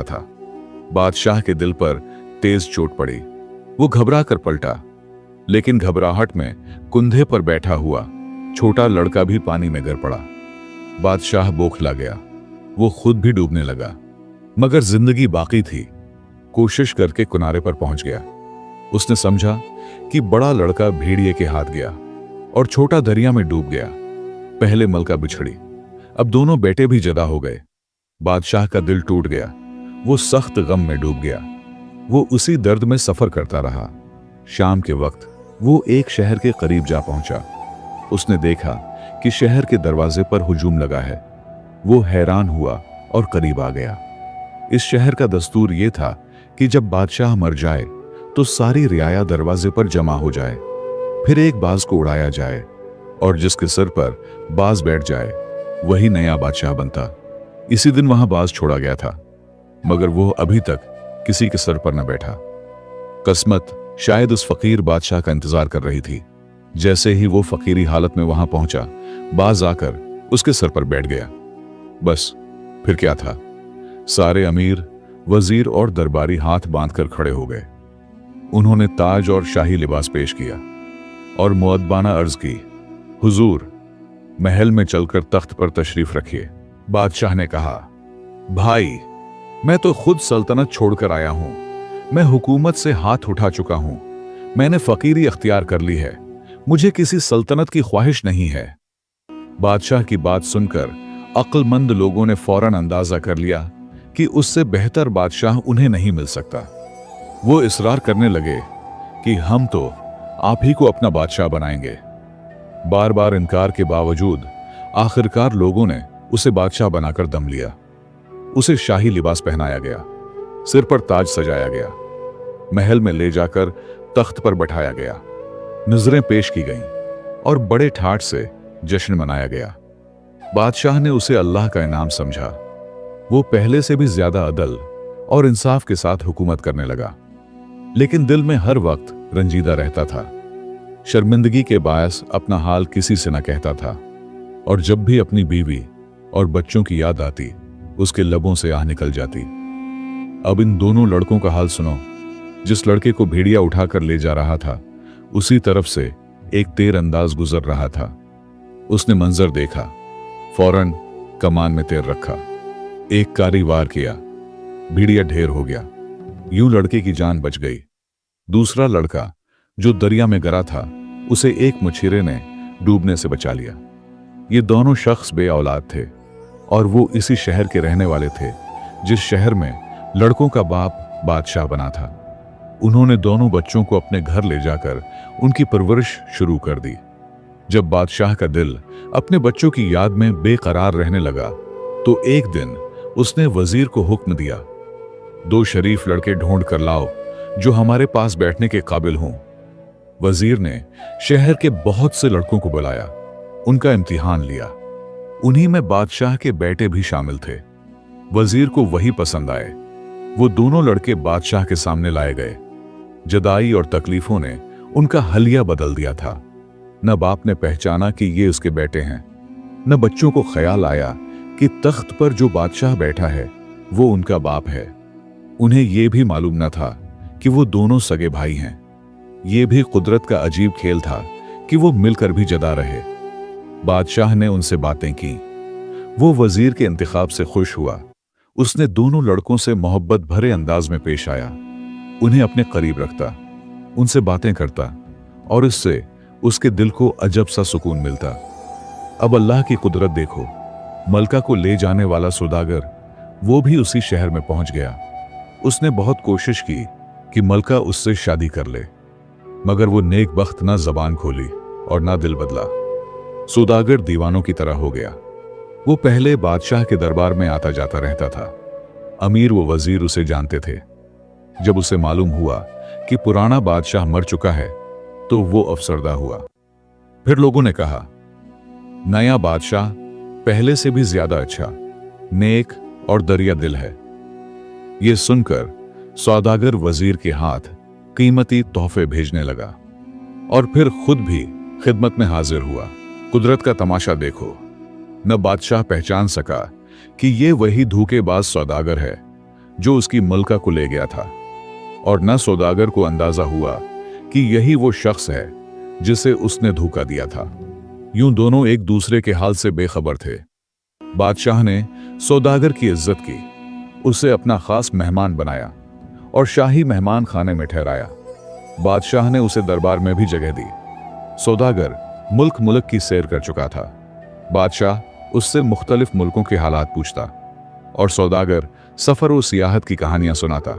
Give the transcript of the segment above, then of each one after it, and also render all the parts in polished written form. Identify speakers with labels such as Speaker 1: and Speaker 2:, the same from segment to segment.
Speaker 1: रहा था। बादशाह के दिल पर तेज चोट पड़ी। वो घबरा कर पलटा, लेकिन घबराहट में कुंधे पर बैठा हुआ छोटा लड़का भी पानी में गिर पड़ा। बादशाह बौखला गया। वो खुद भी डूबने लगा, मगर जिंदगी बाकी थी। कोशिश करके किनारे पर पहुंच गया। उसने समझा कि बड़ा लड़का भेड़िए के हाथ गया और छोटा दरिया में डूब गया। पहले मलका बिछड़ी, अब दोनों बेटे भी जदा हो गए। बादशाह का दिल टूट गया। वो सख्त गम में डूब गया। वो उसी दर्द में सफर करता रहा। शाम के वक्त वो एक शहर के करीब जा पहुंचा। उसने देखा कि शहर के दरवाजे पर हुजूम लगा है। वो हैरान हुआ और करीब आ गया। इस शहर का दस्तूर ये था कि जब बादशाह मर जाए तो सारी रियाया दरवाजे पर जमा हो जाए, फिर एक बाज को उड़ाया जाए और जिसके सिर पर बाज बैठ जाए वही नया बादशाह बनता। इसी दिन वहां बाज छोड़ा गया था, मगर वो अभी तक किसी के सर पर न बैठा। किस्मत शायद उस फकीर बादशाह का इंतजार कर रही थी। जैसे ही वो फकीरी हालत में वहां पहुंचा, बाज आकर उसके सर पर बैठ गया। बस फिर क्या था, सारे अमीर, वजीर और दरबारी हाथ बांधकर खड़े हो गए। उन्होंने ताज और शाही लिबास पेश किया और मुअद्दबाना अर्ज की, हुजूर, महल में चलकर तख्त पर तशरीफ रखिए। बादशाह ने कहा, भाई, मैं तो खुद सल्तनत छोड़कर आया हूं। मैं हुकूमत से हाथ उठा चुका हूं। मैंने फकीरी अख्तियार कर ली है। मुझे किसी सल्तनत की ख्वाहिश नहीं है। बादशाह की बात सुनकर अक्लमंद लोगों ने फौरन अंदाजा कर लिया कि उससे बेहतर बादशाह उन्हें नहीं मिल सकता। वो इसरार करने लगे कि हम तो आप ही को अपना बादशाह बनाएंगे। बार बार इनकार के बावजूद आखिरकार लोगों ने उसे बादशाह बनाकर दम लिया। उसे शाही लिबास पहनाया गया, सिर पर ताज सजाया गया, महल में ले जाकर तख्त पर बैठाया गया, नजरें पेश की गईं और बड़े ठाठ से जश्न मनाया गया। बादशाह ने उसे अल्लाह का इनाम समझा। वो पहले से भी ज्यादा अदल और इंसाफ के साथ हुकूमत करने लगा, लेकिन दिल में हर वक्त रंजीदा रहता था। शर्मिंदगी के बायस अपना हाल किसी से न कहता था, और जब भी अपनी बीवी और बच्चों की याद आती, उसके लबों से आह निकल जाती। अब इन दोनों लड़कों का हाल सुनो। जिस लड़के को भेड़िया उठाकर ले जा रहा था, उसी तरफ से एक तीर अंदाज गुजर रहा था। उसने मंजर देखा, फौरन कमान में तीर रखा, एक कारी वार किया, भेड़िया ढेर हो गया। यूं लड़के की जान बच गई। दूसरा लड़का जो दरिया में गिरा था, उसे एक मछिरे ने डूबने से बचा लिया। ये दोनों शख्स बे औलाद थे और वो इसी शहर के रहने वाले थे जिस शहर में लड़कों का बाप बादशाह बना था। उन्होंने दोनों बच्चों को अपने घर ले जाकर उनकी परवरिश शुरू कर दी। जब बादशाह का दिल अपने बच्चों की याद में बेकरार रहने लगा, तो एक दिन उसने वजीर को हुक्म दिया, 2 शरीफ लड़के ढूंढ कर लाओ जो हमारे पास बैठने के काबिल हों। वजीर ने शहर के बहुत से लड़कों को बुलाया, उनका इम्तिहान लिया। उन्हीं में बादशाह के बेटे भी शामिल थे। वजीर को वही पसंद आए। वो दोनों लड़के बादशाह के सामने लाए गए। जदाई और तकलीफों ने उनका हलिया बदल दिया था। न बाप ने पहचाना कि ये उसके बेटे हैं, न बच्चों को ख्याल आया कि तख्त पर जो बादशाह बैठा है वो उनका बाप है। उन्हें यह भी मालूम न था कि वो दोनों सगे भाई हैं। ये भी कुदरत का अजीब खेल था कि वो मिलकर भी जदा रहे। बादशाह ने उनसे बातें की। वो वजीर के इंतखाब से खुश हुआ। उसने दोनों लड़कों से मोहब्बत भरे अंदाज में पेश आया, उन्हें अपने करीब रखता, उनसे बातें करता और इससे उसके दिल को अजब सा सुकून मिलता। अब अल्लाह की कुदरत देखो, मलका को ले जाने वाला सौदागर वो भी उसी शहर में पहुंच गया। उसने बहुत कोशिश की कि मलका उससे शादी कर ले, मगर वो नेक बख्त ना जबान खोली और ना दिल बदला। सौदागर दीवानों की तरह हो गया। वो पहले बादशाह के दरबार में आता जाता रहता था। अमीर व वजीर उसे जानते थे। जब उसे मालूम हुआ कि पुराना बादशाह मर चुका है, तो वो अफसरदा हुआ। फिर लोगों ने कहा, नया बादशाह पहले से भी ज्यादा अच्छा, नेक और दरिया दिल है। ये सुनकर सौदागर वजीर के हाथ कीमती तोहफे भेजने लगा और फिर खुद भी खिदमत में हाजिर हुआ। कुदरत का तमाशा देखो, न बादशाह पहचान सका कि ये वही धोखेबाज सौदागर है जो उसकी मलका को ले गया था, और न सौदागर को अंदाजा हुआ कि यही वो शख्स है जिसे उसने धोखा दिया था। यूं दोनों एक दूसरे के हाल से बेखबर थे। बादशाह ने सौदागर की इज्जत की, उसे अपना खास मेहमान बनाया और शाही मेहमान खाने में ठहराया। बादशाह ने उसे दरबार में भी जगह दी। सौदागर मुल्क मुल्क की सैर कर चुका था। बादशाह उससे मुख्तलिफ मुल्कों के हालात पूछता और सौदागर सफर और सियाहत की कहानियां सुनाता।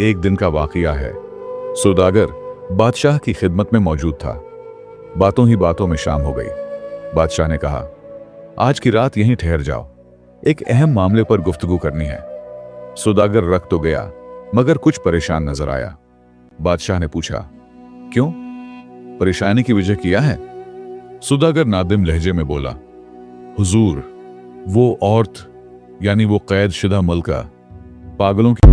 Speaker 1: एक दिन का वाकया है। सौदागर बादशाह की खिदमत में मौजूद था। बातों ही बातों में शाम हो गई। बादशाह ने कहा, आज की रात यहीं ठहर जाओ, एक अहम मामले पर गुफ्तगू करनी है। सौदागर रख तो गया, मगर कुछ परेशान नजर आया। बादशाह ने पूछा, क्यों? परेशानी की वजह क्या है? सौदागर नादिम लहजे में बोला, हुजूर, वो औरत यानी वो कैद शुदा मलका पागलों की